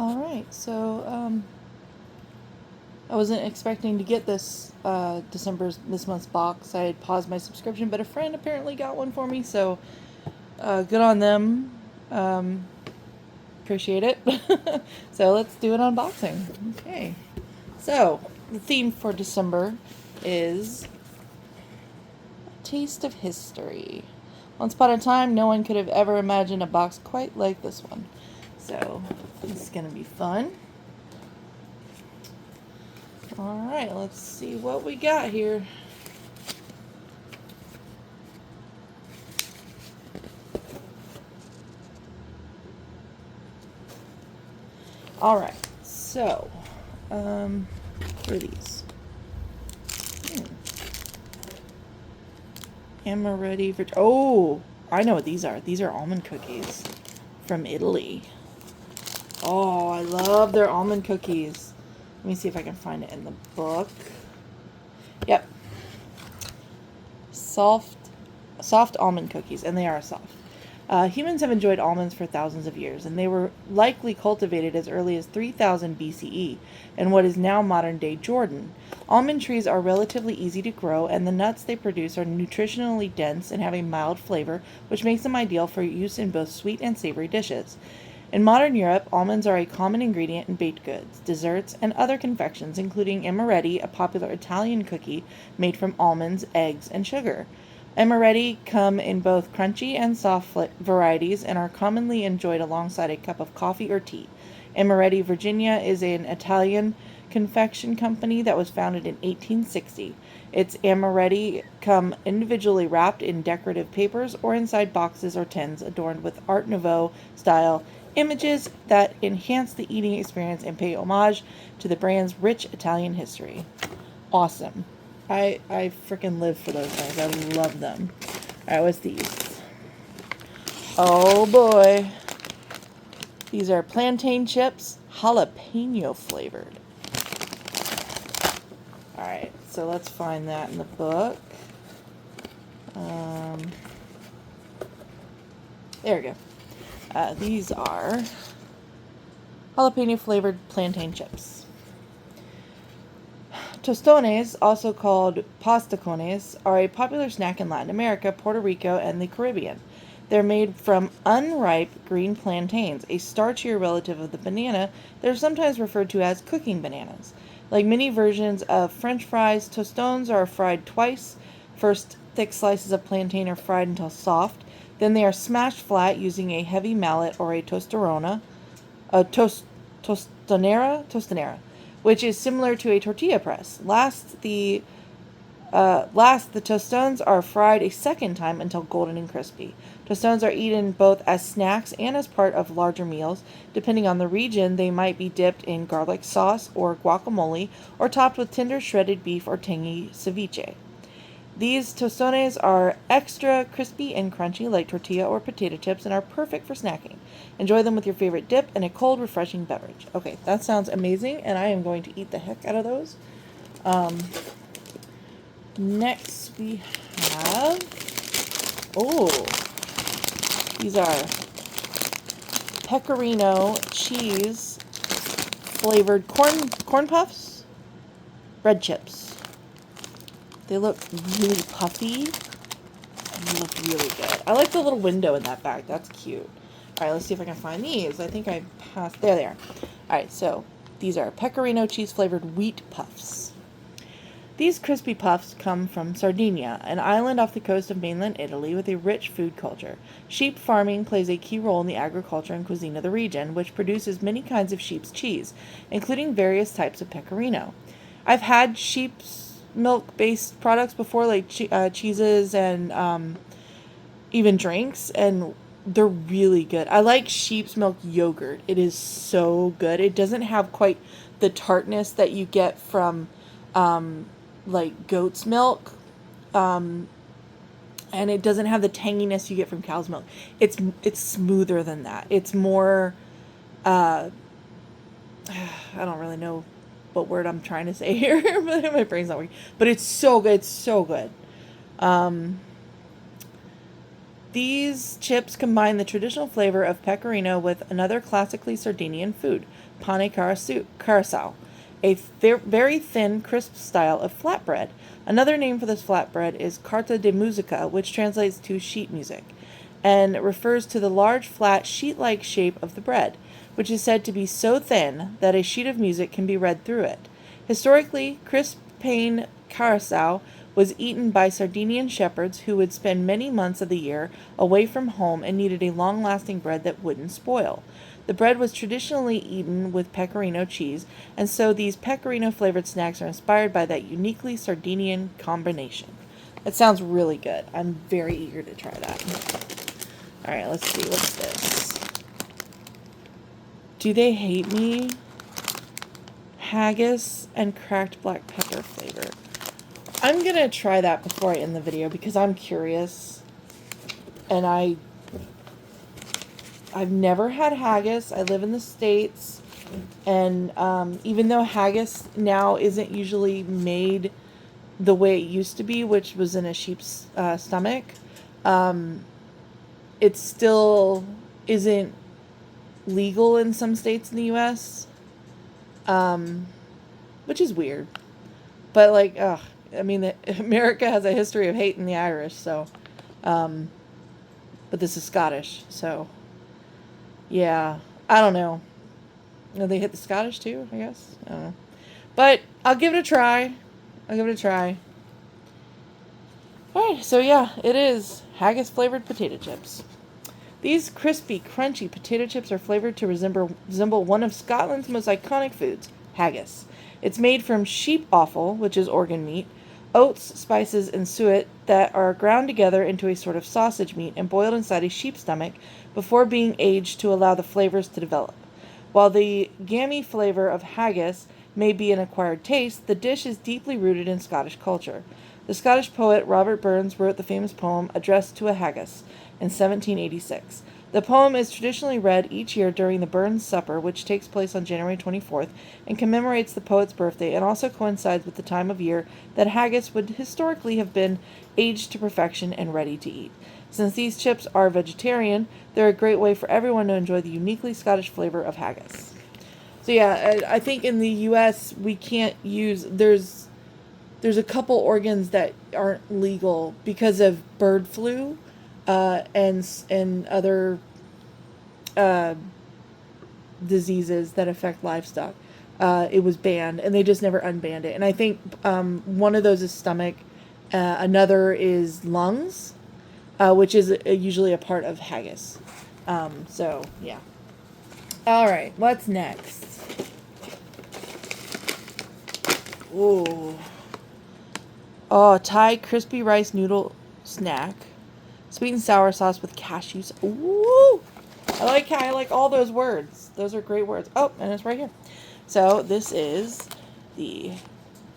All right, so I wasn't expecting to get this this month's box. I had paused my subscription, but a friend apparently got one for me, so good on them. Um, Appreciate it. So let's do an unboxing. Okay. So the theme for December is a taste of history. Once upon a time, no one could have ever imagined a box quite like this one. So this is gonna be fun. All right, let's see what we got here. All right, so what are these? Amaretti. Oh, I know what these are. These are almond cookies from Italy. Oh, I love their almond cookies. Let me see if I can find it in the book. Yep. Soft almond cookies, and they are soft. Humans have enjoyed almonds for thousands of years, and they were likely cultivated as early as 3000 BCE in what is now modern day Jordan. Almond trees are relatively easy to grow, and the nuts they produce are nutritionally dense and have a mild flavor, which makes them ideal for use in both sweet and savory dishes. In modern Europe, almonds are a common ingredient in baked goods, desserts, and other confections, including amaretti, a popular Italian cookie made from almonds, eggs, and sugar. Amaretti come in both crunchy and soft varieties and are commonly enjoyed alongside a cup of coffee or tea. Amaretti Virginia is an Italian confection company that was founded in 1860. Its amaretti come individually wrapped in decorative papers or inside boxes or tins adorned with Art Nouveau style images that enhance the eating experience and pay homage to the brand's rich Italian history. Awesome. I freaking live for those things. I love them. Alright, what's these? Oh boy. These are plantain chips, jalapeno flavored. Alright, so let's find that in the book. There we go. These are jalapeno flavored plantain chips. Tostones, also called pastacones, are a popular snack in Latin America, Puerto Rico, and the Caribbean. They're made from unripe green plantains, a starchier relative of the banana. They're sometimes referred to as cooking bananas. Like many versions of French fries, tostones are fried twice. First, thick slices of plantain are fried until soft. Then they are smashed flat using a heavy mallet or a tostarona, tostanera, which is similar to a tortilla press. Last, the tostones are fried a second time until golden and crispy. Tostones are eaten both as snacks and as part of larger meals. Depending on the region, they might be dipped in garlic sauce or guacamole, or topped with tender shredded beef or tangy ceviche. These tostones are extra crispy and crunchy like tortilla or potato chips and are perfect for snacking. Enjoy them with your favorite dip and a cold, refreshing beverage. Okay, that sounds amazing, and I am going to eat the heck out of those. Next, we have... Oh, these are pecorino cheese flavored corn puffs, bread chips. They look really puffy and they look really good. I like the little window in that bag. That's cute. All right, let's see if I can find these. I think I passed. There they are. All right, so these are pecorino cheese flavored wheat puffs. These crispy puffs come from Sardinia, an island off the coast of mainland Italy with a rich food culture. Sheep farming plays a key role in the agriculture and cuisine of the region, which produces many kinds of sheep's cheese, including various types of pecorino. I've had sheep's milk-based products before, like cheeses and even drinks, and they're really good. I like sheep's milk yogurt. It is so good. It doesn't have quite the tartness that you get from like goat's milk, and it doesn't have the tanginess you get from cow's milk. It's smoother than that. It's more I don't really know what word I'm trying to say here, but my brain's not working. But it's so good. It's so good. These chips combine the traditional flavor of pecorino with another classically Sardinian food, pane carasau, a very thin, crisp style of flatbread. Another name for this flatbread is carta de musica, which translates to sheet music, and refers to the large, flat, sheet-like shape of the bread, which is said to be so thin that a sheet of music can be read through it. Historically, crisp pane carasau was eaten by Sardinian shepherds who would spend many months of the year away from home and needed a long-lasting bread that wouldn't spoil. The bread was traditionally eaten with pecorino cheese, and so these pecorino-flavored snacks are inspired by that uniquely Sardinian combination. That sounds really good. I'm very eager to try that. All right, let's see. What's this? Do they hate me? Haggis and cracked black pepper flavor. I'm going to try that before I end the video because I'm curious. And I've never had haggis. I live in the States. And even though haggis now isn't usually made the way it used to be, which was in a sheep's stomach, it still isn't legal in some states in the U.S., which is weird. But, like, I mean, America has a history of hating the Irish, so, but this is Scottish, so, yeah, I don't know. They hit the Scottish, too, I guess? I don't know. But I'll give it a try. Alright, so yeah, it is haggis-flavored potato chips. These crispy, crunchy potato chips are flavored to resemble one of Scotland's most iconic foods, haggis. It's made from sheep offal, which is organ meat, oats, spices, and suet that are ground together into a sort of sausage meat and boiled inside a sheep's stomach before being aged to allow the flavors to develop. While the gamey flavor of haggis may be an acquired taste, the dish is deeply rooted in Scottish culture. The Scottish poet Robert Burns wrote the famous poem Address to a Haggis in 1786. The poem is traditionally read each year during the Burns Supper, which takes place on January 24th, and commemorates the poet's birthday, and also coincides with the time of year that haggis would historically have been aged to perfection and ready to eat. Since these chips are vegetarian, they're a great way for everyone to enjoy the uniquely Scottish flavor of haggis. So yeah, I think in the U.S. we can't use, there's a couple organs that aren't legal because of bird flu, and other diseases that affect livestock. It was banned, and they just never unbanned it. And I think one of those is stomach, another is lungs, which is usually a part of haggis. So yeah. All right, what's next? Ooh. Oh, Thai crispy rice noodle snack. Sweet and sour sauce with cashews. Ooh! I like all those words. Those are great words. Oh, and it's right here. So this is the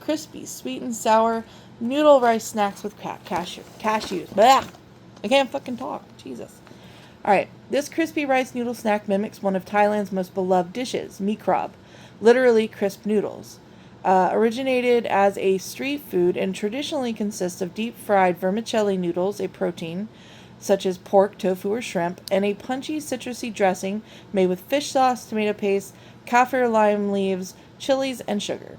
crispy sweet and sour noodle rice snacks with cashews. Blah! I can't fucking talk. Jesus. Alright, this crispy rice noodle snack mimics one of Thailand's most beloved dishes, mee krab, literally crisp noodles. Originated as a street food and traditionally consists of deep-fried vermicelli noodles, a protein, such as pork, tofu, or shrimp, and a punchy citrusy dressing made with fish sauce, tomato paste, kaffir lime leaves, chilies, and sugar.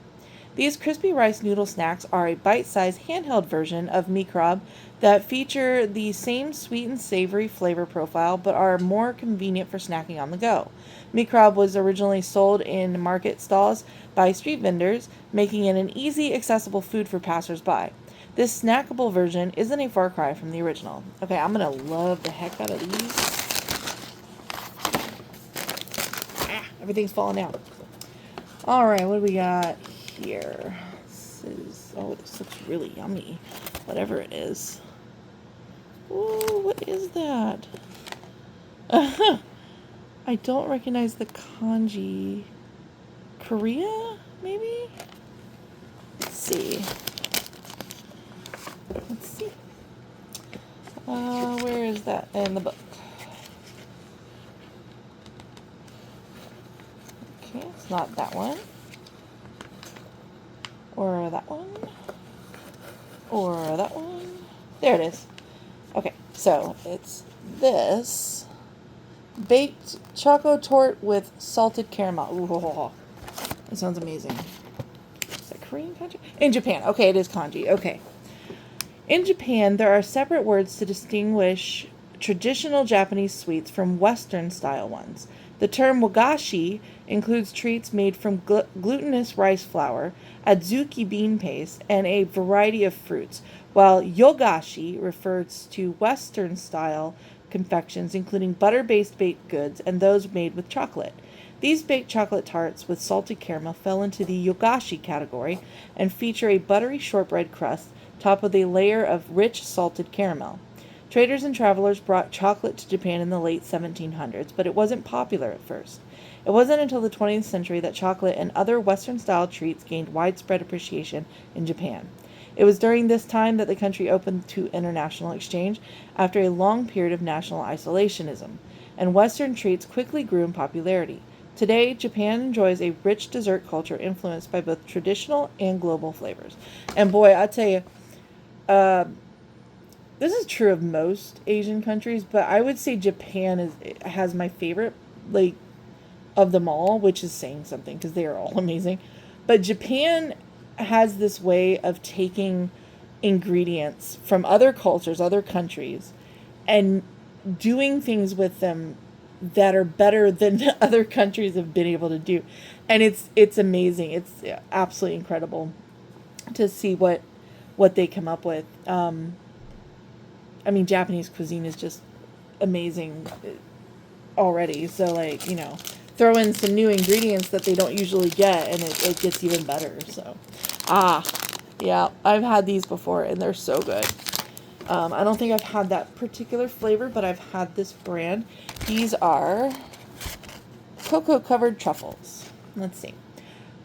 These crispy rice noodle snacks are a bite-sized handheld version of mee krab that feature the same sweet and savory flavor profile but are more convenient for snacking on the go. Mee krab was originally sold in market stalls by street vendors, making it an easy, accessible food for passersby. This snackable version isn't a far cry from the original. Okay, I'm gonna love the heck out of these. Everything's falling out. Alright, what do we got here? This looks really yummy. Whatever it is. Ooh, what is that? I don't recognize the kanji. Korea, maybe? Let's see. Where is that in the book? Okay, it's not that one. Or that one. Or that one. There it is. Okay, so it's this baked choco torte with salted caramel. Ooh, that sounds amazing. Is that Korean kanji? In Japan. Okay, it is kanji. Okay. In Japan, there are separate words to distinguish traditional Japanese sweets from Western style ones. The term wagashi includes treats made from glutinous rice flour, adzuki bean paste, and a variety of fruits, while yogashi refers to Western style confections, including butter based baked goods and those made with chocolate. These baked chocolate tarts with salted caramel fell into the yogashi category and feature a buttery shortbread crust topped with a layer of rich salted caramel. Traders and travelers brought chocolate to Japan in the late 1700s, but it wasn't popular at first. It wasn't until the 20th century that chocolate and other Western style treats gained widespread appreciation in Japan. It was during this time that the country opened to international exchange after a long period of national isolationism, and Western treats quickly grew in popularity. Today, Japan enjoys a rich dessert culture influenced by both traditional and global flavors. And boy, I tell you, uh, this is true of most Asian countries, but I would say Japan has my favorite, like, of them all, which is saying something because they are all amazing. But Japan has this way of taking ingredients from other cultures, other countries, and doing things with them that are better than other countries have been able to do. And it's amazing. It's absolutely incredible to see what they come up with. I mean, Japanese cuisine is just amazing already. So, like, throw in some new ingredients that they don't usually get, and it gets even better. So, yeah, I've had these before, and they're so good. I don't think I've had that particular flavor, but I've had this brand. These are cocoa-covered truffles. Let's see.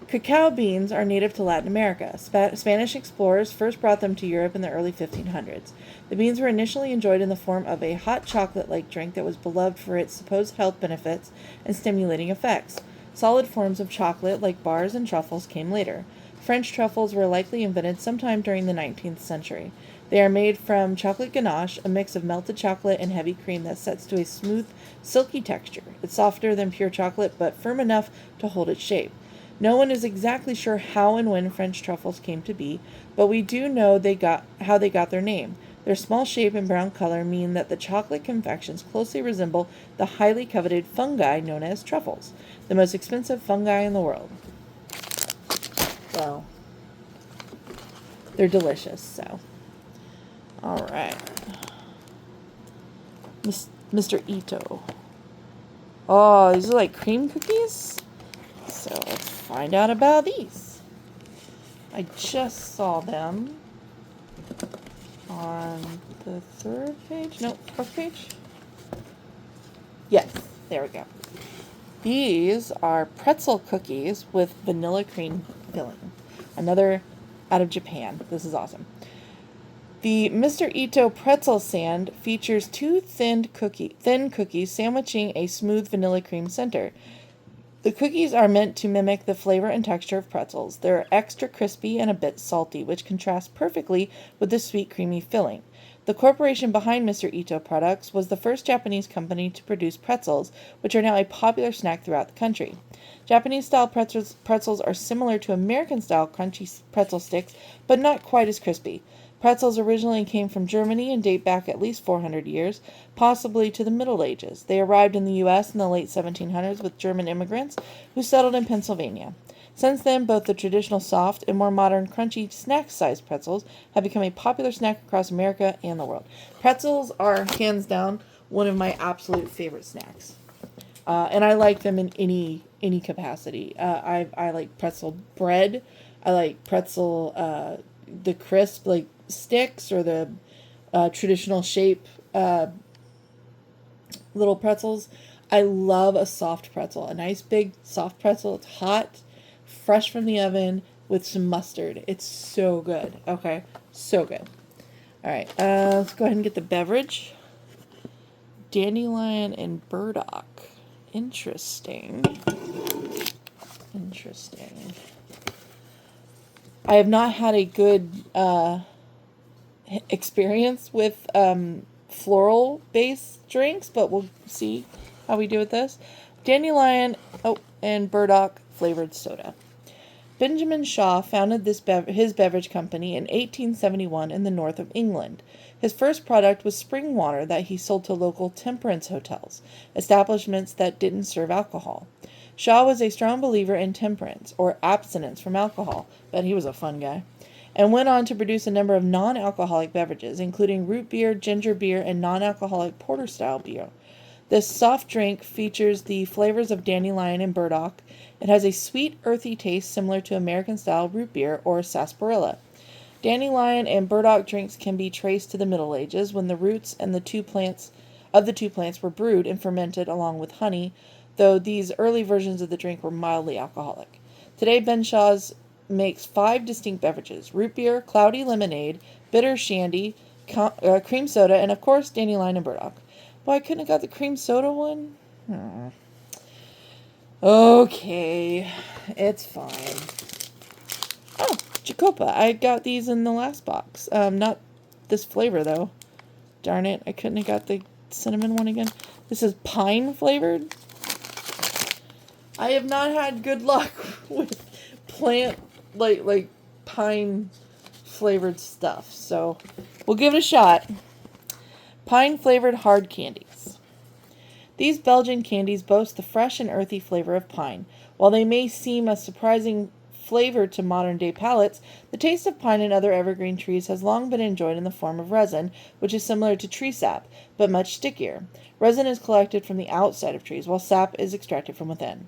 Cacao beans are native to Latin America. Spanish explorers first brought them to Europe in the early 1500s. The beans were initially enjoyed in the form of a hot chocolate-like drink that was beloved for its supposed health benefits and stimulating effects. Solid forms of chocolate, like bars and truffles, came later. French truffles were likely invented sometime during the 19th century. They are made from chocolate ganache, a mix of melted chocolate and heavy cream that sets to a smooth, silky texture. It's softer than pure chocolate, but firm enough to hold its shape. No one is exactly sure how and when French truffles came to be, but we do know how they got their name. Their small shape and brown color mean that the chocolate confections closely resemble the highly coveted fungi known as truffles, the most expensive fungi in the world. So, they're delicious, so. Alright. Mr. Ito. Oh, these are like cream cookies? So let's find out about these. I just saw them on the third page. No, fourth page? Yes, there we go. These are pretzel cookies with vanilla cream filling. Another out of Japan. This is awesome. The Mr. Ito pretzel sand features two thin cookies sandwiching a smooth vanilla cream center. The cookies are meant to mimic the flavor and texture of pretzels. They're extra crispy and a bit salty, which contrasts perfectly with the sweet, creamy filling. The corporation behind Mr. Ito Products was the first Japanese company to produce pretzels, which are now a popular snack throughout the country. Japanese-style pretzels are similar to American-style crunchy pretzel sticks, but not quite as crispy. Pretzels originally came from Germany and date back at least 400 years, possibly to the Middle Ages. They arrived in the U.S. in the late 1700s with German immigrants who settled in Pennsylvania. Since then, both the traditional soft and more modern crunchy snack-sized pretzels have become a popular snack across America and the world. Pretzels are, hands down, one of my absolute favorite snacks. And I like them in any capacity. I like pretzel bread. I like pretzel, the crisp, like, sticks or the traditional shape little pretzels. I love a soft pretzel. A nice big soft pretzel. It's hot, fresh from the oven with some mustard. It's so good. Okay, so good. All right, let's go ahead and get the beverage. Dandelion and burdock. Interesting. I have not had a good experience with floral-based drinks, but we'll see how we do with this. Dandelion, and burdock flavored soda. Benjamin Shaw founded his beverage company in 1871 in the north of England. His first product was spring water that he sold to local temperance hotels, establishments that didn't serve alcohol. Shaw was a strong believer in temperance, or abstinence from alcohol, but he was a fun guy, and went on to produce a number of non-alcoholic beverages, including root beer, ginger beer, and non-alcoholic porter-style beer. This soft drink features the flavors of dandelion and burdock. It has a sweet, earthy taste similar to American-style root beer or sarsaparilla. Dandelion and burdock drinks can be traced to the Middle Ages, when the roots and the two plants were brewed and fermented along with honey, though these early versions of the drink were mildly alcoholic. Today, Ben Shaw's makes 5 distinct beverages: root beer, cloudy lemonade, bitter shandy, cream soda, and of course, dandelion and burdock. Well, I couldn't have got the cream soda one? Okay, it's fine. Oh, Jacopa. I got these in the last box. Not this flavor, though. Darn it, I couldn't have got the cinnamon one again. This is pine flavored. I have not had good luck with plant, like pine flavored stuff, so we'll give it a shot. Pine-flavored hard candies. These Belgian candies boast the fresh and earthy flavor of pine. While they may seem a surprising flavor to modern-day palates, the taste of pine and other evergreen trees has long been enjoyed in the form of resin, which is similar to tree sap, but much stickier. Resin is collected from the outside of trees, while sap is extracted from within.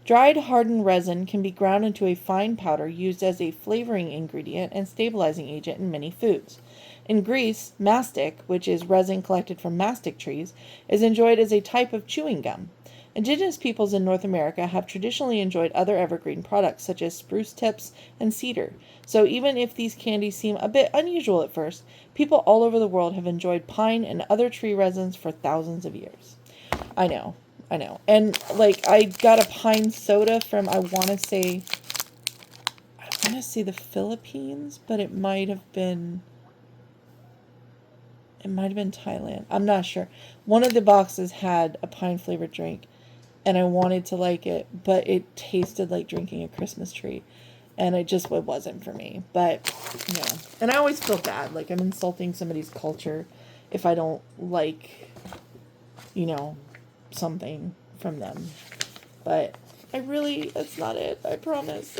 Dried hardened resin can be ground into a fine powder used as a flavoring ingredient and stabilizing agent in many foods. In Greece, mastic, which is resin collected from mastic trees, is enjoyed as a type of chewing gum. Indigenous peoples in North America have traditionally enjoyed other evergreen products such as spruce tips and cedar. So even if these candies seem a bit unusual at first, people all over the world have enjoyed pine and other tree resins for thousands of years. I know. And I got a pine soda from I want to say the Philippines, but it might have been Thailand. I'm not sure. One of the boxes had a pine flavored drink, and I wanted to like it, but it tasted like drinking a Christmas tree, and it wasn't for me. But yeah, and I always feel bad, like I'm insulting somebody's culture if I don't like, something from them. But that's not it. I promise.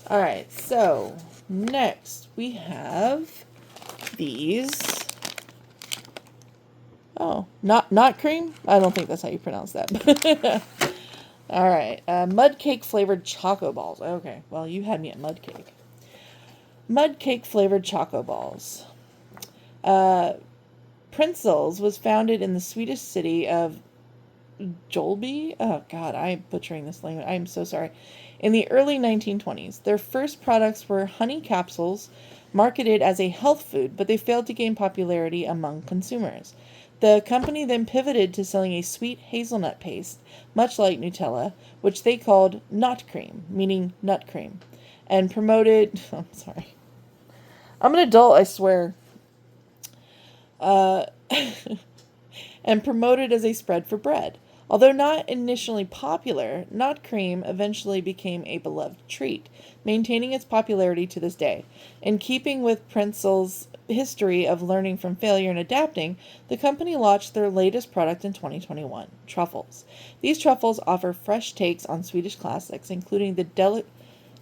All right. So next we have these. Oh, not cream? I don't think that's how you pronounce that. All right. Mud cake flavored Choco Balls. Okay. Well, you had me at mud cake. Mud cake flavored Choco Balls. Printzels was founded in the Swedish city of Jolby. Oh, God, I'm butchering this language. I'm so sorry. In the early 1920s, their first products were honey capsules marketed as a health food, but they failed to gain popularity among consumers. The company then pivoted to selling a sweet hazelnut paste, much like Nutella, which they called Not Cream, meaning nut cream, and promoted... I'm sorry. I'm an adult, I swear. And promoted as a spread for bread. Although not initially popular, Not Cream eventually became a beloved treat, maintaining its popularity to this day. In keeping with Printzell's history of learning from failure and adapting, the company launched their latest product in 2021, truffles. These truffles offer fresh takes on Swedish classics, including the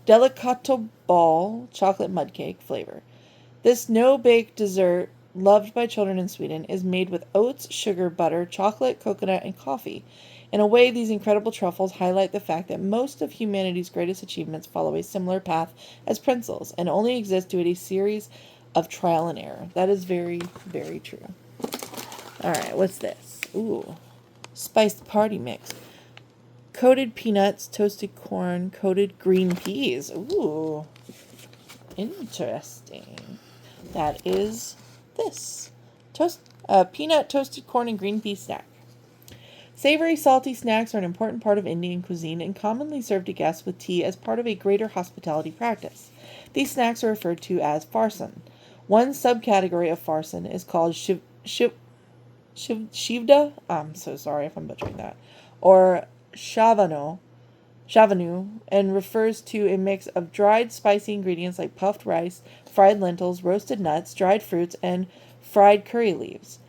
Delicatoball chocolate mud cake flavor. This no-bake dessert, loved by children in Sweden, is made with oats, sugar, butter, chocolate, coconut, and coffee. In a way, these incredible truffles highlight the fact that most of humanity's greatest achievements follow a similar path as Printzels, and only exist due to a series of trial and error. That is very, very true. Alright, what's this? Ooh. Spiced party mix. Coated peanuts, toasted corn, coated green peas. Ooh. Interesting. That is this. Peanut, toasted corn, and green pea snack. Savory, salty snacks are an important part of Indian cuisine and commonly served to guests with tea as part of a greater hospitality practice. These snacks are referred to as farsan. One subcategory of farsan is called Shivda, I'm so sorry if I'm butchering that, or Shavanu, and refers to a mix of dried spicy ingredients like puffed rice, fried lentils, roasted nuts, dried fruits, and fried curry leaves.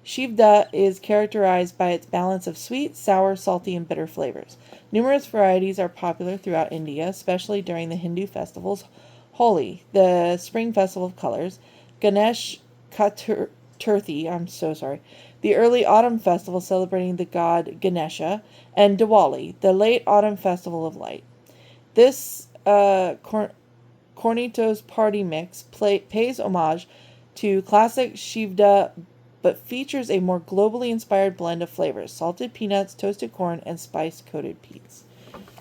Shivda is characterized by its balance of sweet, sour, salty, and bitter flavors. Numerous varieties are popular throughout India, especially during the Hindu festivals Holi, the spring festival of colors, Ganesh Chaturthi, I'm so sorry, the early autumn festival celebrating the god Ganesha, and Diwali, the late autumn festival of light. This Cornitos party mix pays homage to classic Shivda but features a more globally inspired blend of flavors: salted peanuts, toasted corn, and spice-coated peats.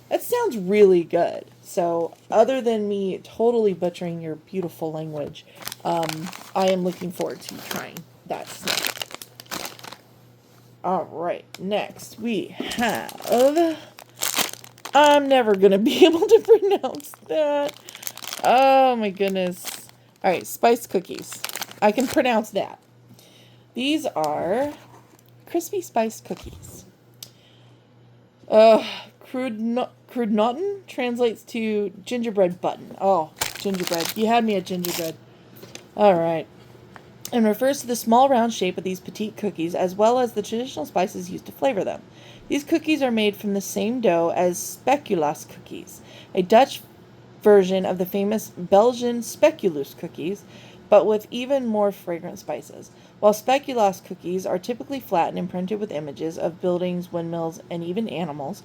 That sounds really good. So, other than me totally butchering your beautiful language, I am looking forward to trying that snack. Alright, next we have... I'm never going to be able to pronounce that. Oh my goodness. Alright, spice cookies. I can pronounce that. These are crispy spice cookies. Crudnoten translates to gingerbread button. Oh, gingerbread. You had me at gingerbread. Alright. And refers to the small round shape of these petite cookies as well as the traditional spices used to flavor them. These cookies are made from the same dough as speculoos cookies, a Dutch version of the famous Belgian speculoos cookies, but with even more fragrant spices. While speculoos cookies are typically flat and imprinted with images of buildings, windmills, and even animals,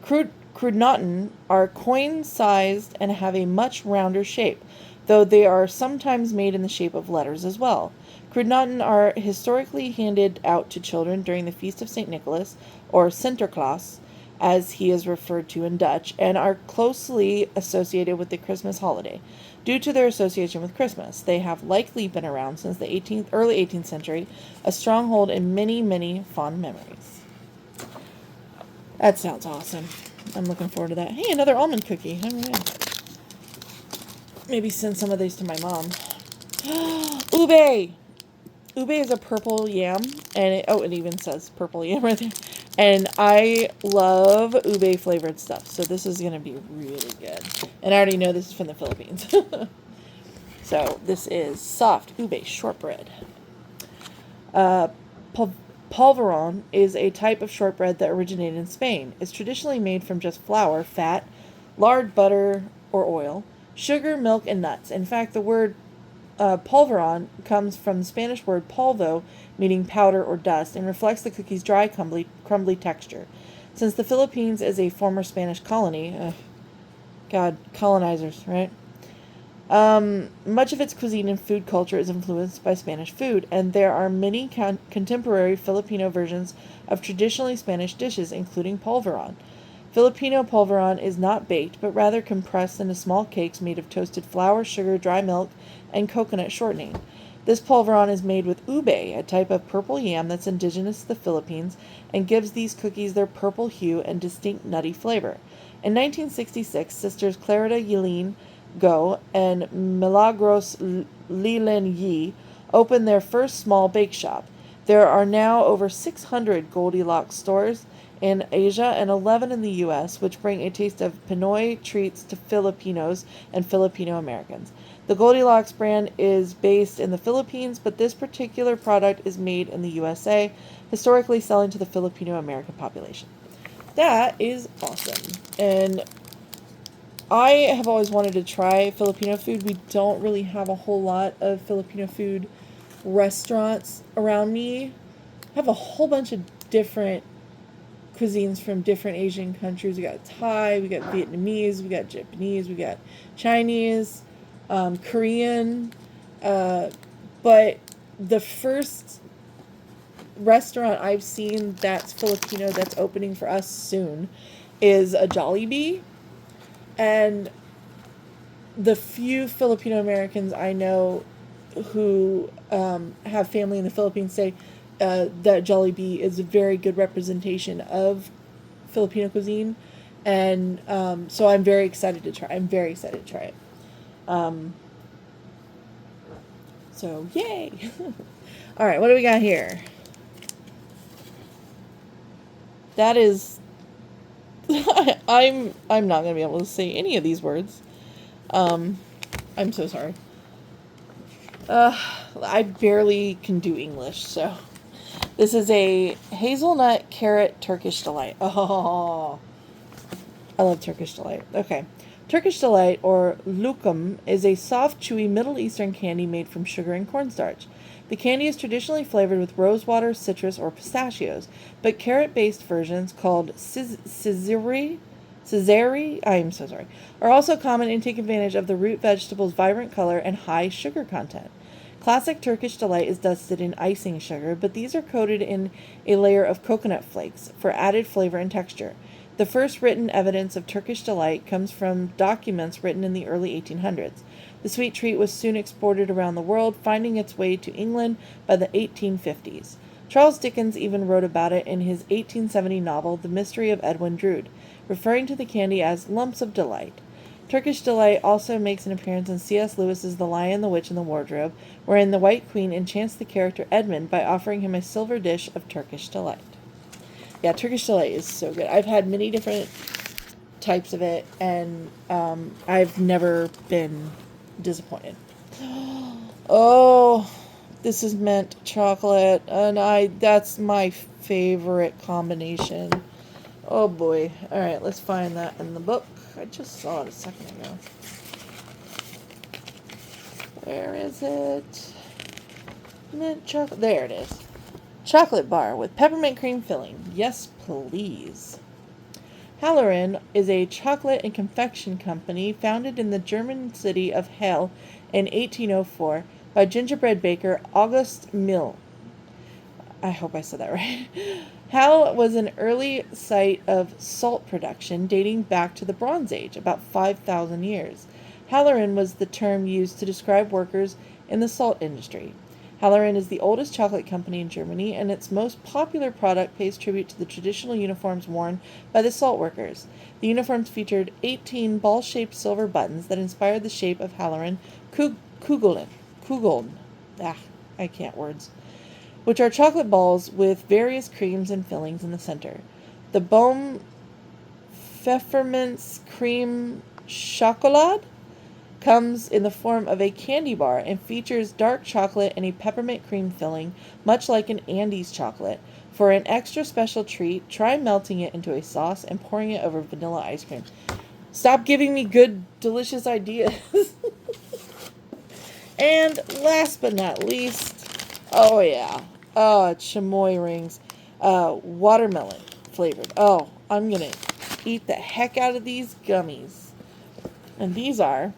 crudnoten are coin-sized and have a much rounder shape, though they are sometimes made in the shape of letters as well. Crudnoten are historically handed out to children during the Feast of St. Nicholas, or Sinterklaas, as he is referred to in Dutch, and are closely associated with the Christmas holiday. Due to their association with Christmas, they have likely been around since the early 18th century, a stronghold in many, many fond memories. That sounds awesome. I'm looking forward to that. Hey, another almond cookie. Oh, yeah. Maybe send some of these to my mom. Ube! Ube is a purple yam, and it even says purple yam right there. And I love ube flavored stuff, so this is going to be really good. And I already know this is from the Philippines. So this is soft ube shortbread. Polvoron is a type of shortbread that originated in Spain. It's traditionally made from just flour, fat, lard, butter, or oil, sugar, milk, and nuts. In fact, the word polvoron comes from the Spanish word polvo, meaning powder or dust, and reflects the cookie's dry, crumbly texture. Since the Philippines is a former Spanish colony, colonizers, right? Much of its cuisine and food culture is influenced by Spanish food, and there are many contemporary Filipino versions of traditionally Spanish dishes, including polvoron. Filipino polvoron is not baked, but rather compressed into small cakes made of toasted flour, sugar, dry milk, and coconut shortening. This polvoron is made with ube, a type of purple yam that's indigenous to the Philippines, and gives these cookies their purple hue and distinct nutty flavor. In 1966, sisters Clarita Yelene Go and Milagros Lilen Yi opened their first small bake shop. There are now over 600 Goldilocks stores in Asia and 11 in the U.S., which bring a taste of Pinoy treats to Filipinos and Filipino Americans. The Goldilocks brand is based in the Philippines, but this particular product is made in the USA, historically selling to the Filipino American population. That is awesome. And I have always wanted to try Filipino food. We don't really have a whole lot of Filipino food restaurants around me. I have a whole bunch of different cuisines from different Asian countries. We got Thai, we got Vietnamese, we got Japanese, we got Chinese, Korean. But the first restaurant I've seen that's Filipino that's opening for us soon is a Jollibee. And the few Filipino Americans I know who have family in the Philippines say that Jollibee is a very good representation of Filipino cuisine. And so I'm very excited to try. I'm very excited to try it. So, yay! All right, what do we got here? That is, I'm not gonna be able to say any of these words. I'm so sorry. I barely can do English, so this is a hazelnut carrot Turkish delight. Oh, I love Turkish delight. Okay. Turkish delight, or lokum, is a soft, chewy Middle Eastern candy made from sugar and cornstarch. The candy is traditionally flavored with rosewater, citrus, or pistachios, but carrot-based versions called Caesari, I am so sorry, are also common and take advantage of the root vegetable's vibrant color and high sugar content. Classic Turkish delight is dusted in icing sugar, but these are coated in a layer of coconut flakes for added flavor and texture. The first written evidence of Turkish delight comes from documents written in the early 1800s. The sweet treat was soon exported around the world, finding its way to England by the 1850s. Charles Dickens even wrote about it in his 1870 novel, The Mystery of Edwin Drood, referring to the candy as lumps of delight. Turkish delight also makes an appearance in C.S. Lewis's The Lion, the Witch, and the Wardrobe, wherein the White Queen enchants the character Edmund by offering him a silver dish of Turkish delight. Yeah, Turkish delight is so good. I've had many different types of it, and I've never been disappointed. Oh, this is mint chocolate, and that's my favorite combination. Oh boy. All right, let's find that in the book. I just saw it a second ago. Where is it? Mint chocolate. There it is. Chocolate bar with peppermint cream filling. Yes, please. Halloren is a chocolate and confection company founded in the German city of Halle in 1804 by gingerbread baker August Mill. I hope I said that right. Halle was an early site of salt production dating back to the Bronze Age, about 5,000 years. Halloren was the term used to describe workers in the salt industry. Halloren is the oldest chocolate company in Germany, and its most popular product pays tribute to the traditional uniforms worn by the salt workers. The uniforms featured 18 ball-shaped silver buttons that inspired the shape of Halloren Kugeln. I can't words. Which are chocolate balls with various creams and fillings in the center. The Bohm Pfefferminz Cream Chocolade comes in the form of a candy bar and features dark chocolate and a peppermint cream filling, much like an Andes chocolate. For an extra special treat, try melting it into a sauce and pouring it over vanilla ice cream. Stop giving me good, delicious ideas. And last but not least, oh yeah, chamoy rings, watermelon flavored. Oh, I'm gonna eat the heck out of these gummies. And these are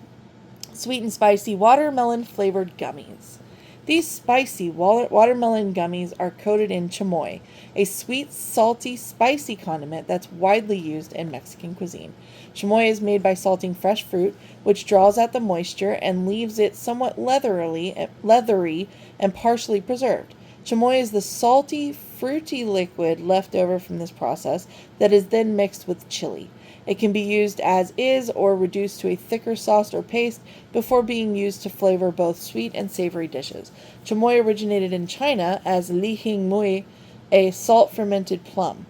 sweet and spicy watermelon flavored gummies. These spicy watermelon gummies are coated in chamoy, a sweet, salty, spicy condiment that's widely used in Mexican cuisine. Chamoy is made by salting fresh fruit, which draws out the moisture and leaves it somewhat leathery and partially preserved. Chamoy is the salty, fruity liquid left over from this process that is then mixed with chili. It can be used as is or reduced to a thicker sauce or paste before being used to flavor both sweet and savory dishes. Chamoy originated in China as li hing mui, a salt-fermented plum.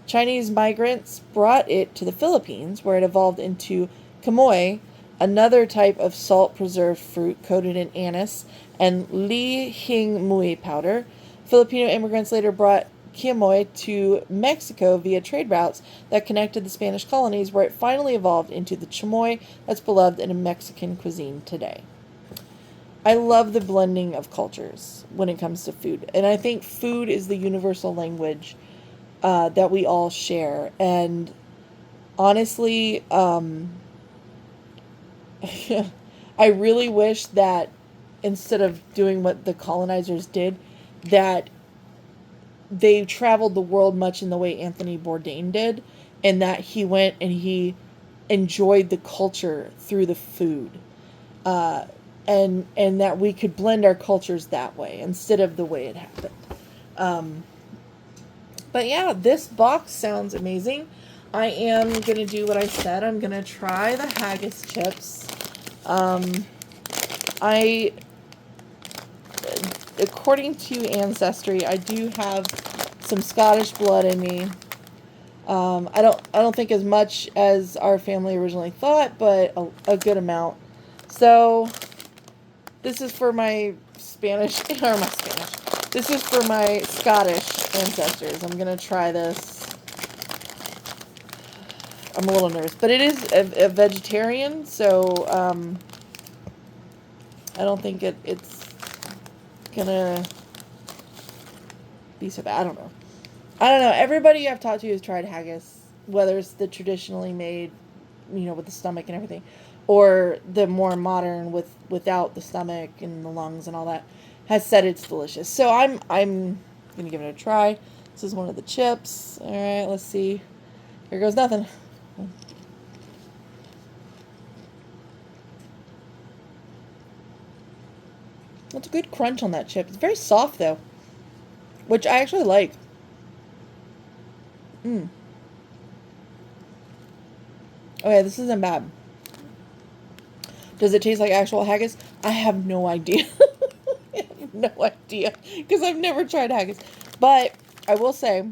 Chinese migrants brought it to the Philippines, where it evolved into kamoy, another type of salt-preserved fruit coated in anise, and li hing mui powder. Filipino immigrants later brought Kiamoy to Mexico via trade routes that connected the Spanish colonies, where it finally evolved into the chamoy that's beloved in Mexican cuisine today. I love the blending of cultures when it comes to food, and I think food is the universal language that we all share. And honestly, I really wish that instead of doing what the colonizers did, that they traveled the world much in the way Anthony Bourdain did, and that he went and he enjoyed the culture through the food, and that we could blend our cultures that way instead of the way it happened. But yeah, this box sounds amazing. I am gonna do what I said. I'm gonna try the haggis chips. I according to Ancestry, I do have some Scottish blood in me. I don't think as much as our family originally thought, but a good amount. So this is for my Spanish, or my Spanish. This is for my Scottish ancestors. I'm gonna try this. I'm a little nervous, but it is a vegetarian, so I don't think it's gonna be so bad. I don't know. Everybody I've talked to has tried haggis, whether it's the traditionally made, with the stomach and everything, or the more modern without the stomach and the lungs and all that, has said it's delicious. So I'm gonna give it a try. This is one of the chips. All right, let's see. Here goes nothing. It's a good crunch on that chip. It's very soft though, which I actually like. Okay, this isn't bad. Does it taste like actual haggis? I have no idea. I have no idea because I've never tried haggis. But I will say,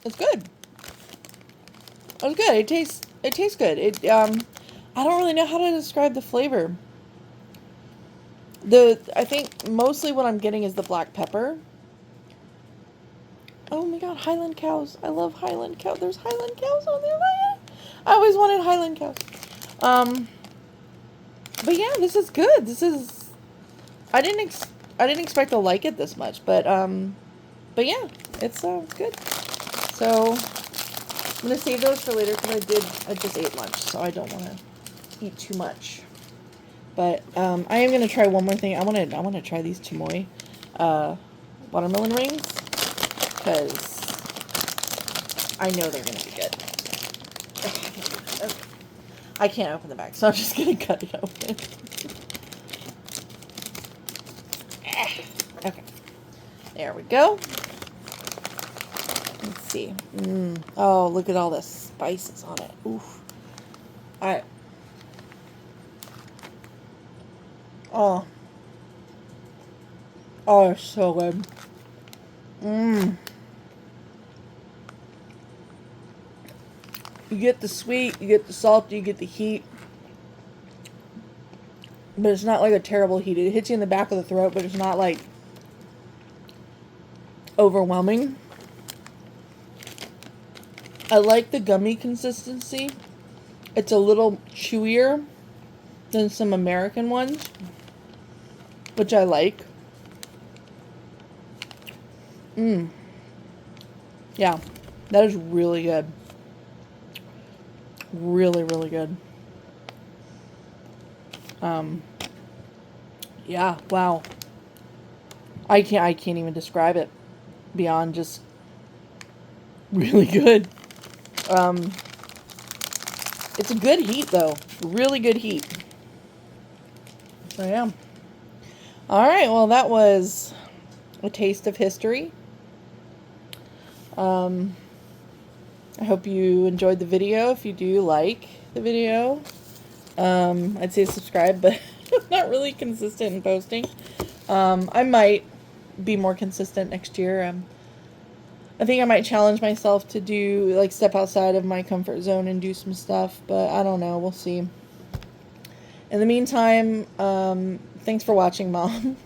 it's good. It's good. It tastes good. I don't really know how to describe the flavor. I think mostly what I'm getting is the black pepper. Oh my god, Highland cows. I love Highland cows. There's Highland cows on there. I always wanted Highland cows. But yeah, this is good. I didn't expect to like it this much, but yeah, it's good. So I'm gonna save those for later because I just ate lunch, so I don't want to eat too much. But I am gonna try one more thing. I wanna try these chamoy watermelon rings because I know they're gonna be good. Okay. I can't open the bag, so I'm just gonna cut it open. Okay, there we go. Let's see. Oh, look at all the spices on it. Oof. All right. Oh, it's so good. You get the sweet, you get the salty, you get the heat. But it's not like a terrible heat. It hits you in the back of the throat, but it's not like overwhelming. I like the gummy consistency. It's a little chewier than some American ones, which I like. Yeah, that is really good. Really, really good. Yeah, wow. I can't even describe it beyond just really good. It's a good heat though. Really good heat. So yeah. All right, well that was a taste of history. I hope you enjoyed the video. If you do like the video, I'd say subscribe, but I'm not really consistent in posting. I might be more consistent next year. I think I might challenge myself to do, like, step outside of my comfort zone and do some stuff, but I don't know. We'll see. In the meantime, thanks for watching, Mom.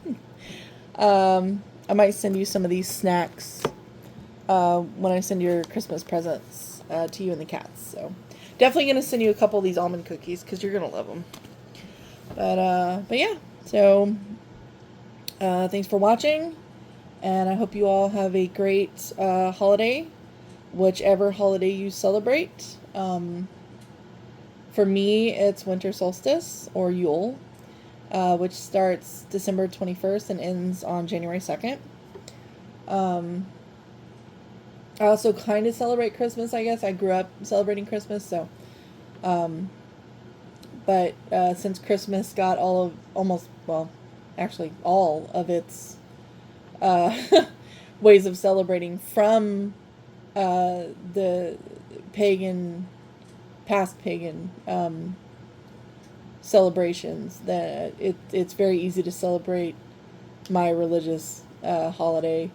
I might send you some of these snacks when I send your Christmas presents to you and the cats. So definitely going to send you a couple of these almond cookies because you're going to love them. But yeah, so thanks for watching, and I hope you all have a great holiday, whichever holiday you celebrate. For me, it's winter solstice or Yule, which starts December 21st and ends on January 2nd. I also kind of celebrate Christmas, I guess. I grew up celebrating Christmas, so. But since Christmas got actually all of its ways of celebrating from the past pagan celebrations, that it's very easy to celebrate my religious holiday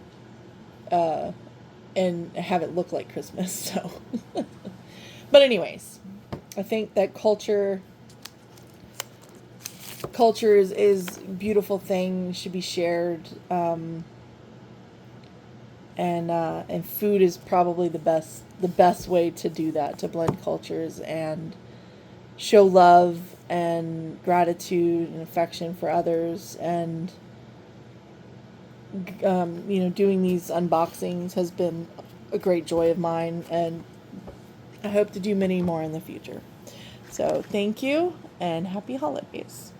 and have it look like Christmas. So, but anyways, I think that culture is a beautiful thing, should be shared, and food is probably the best way to do that, to blend cultures and show love and gratitude and affection for others. And doing these unboxings has been a great joy of mine, and I hope to do many more in the future. So thank you and happy holidays.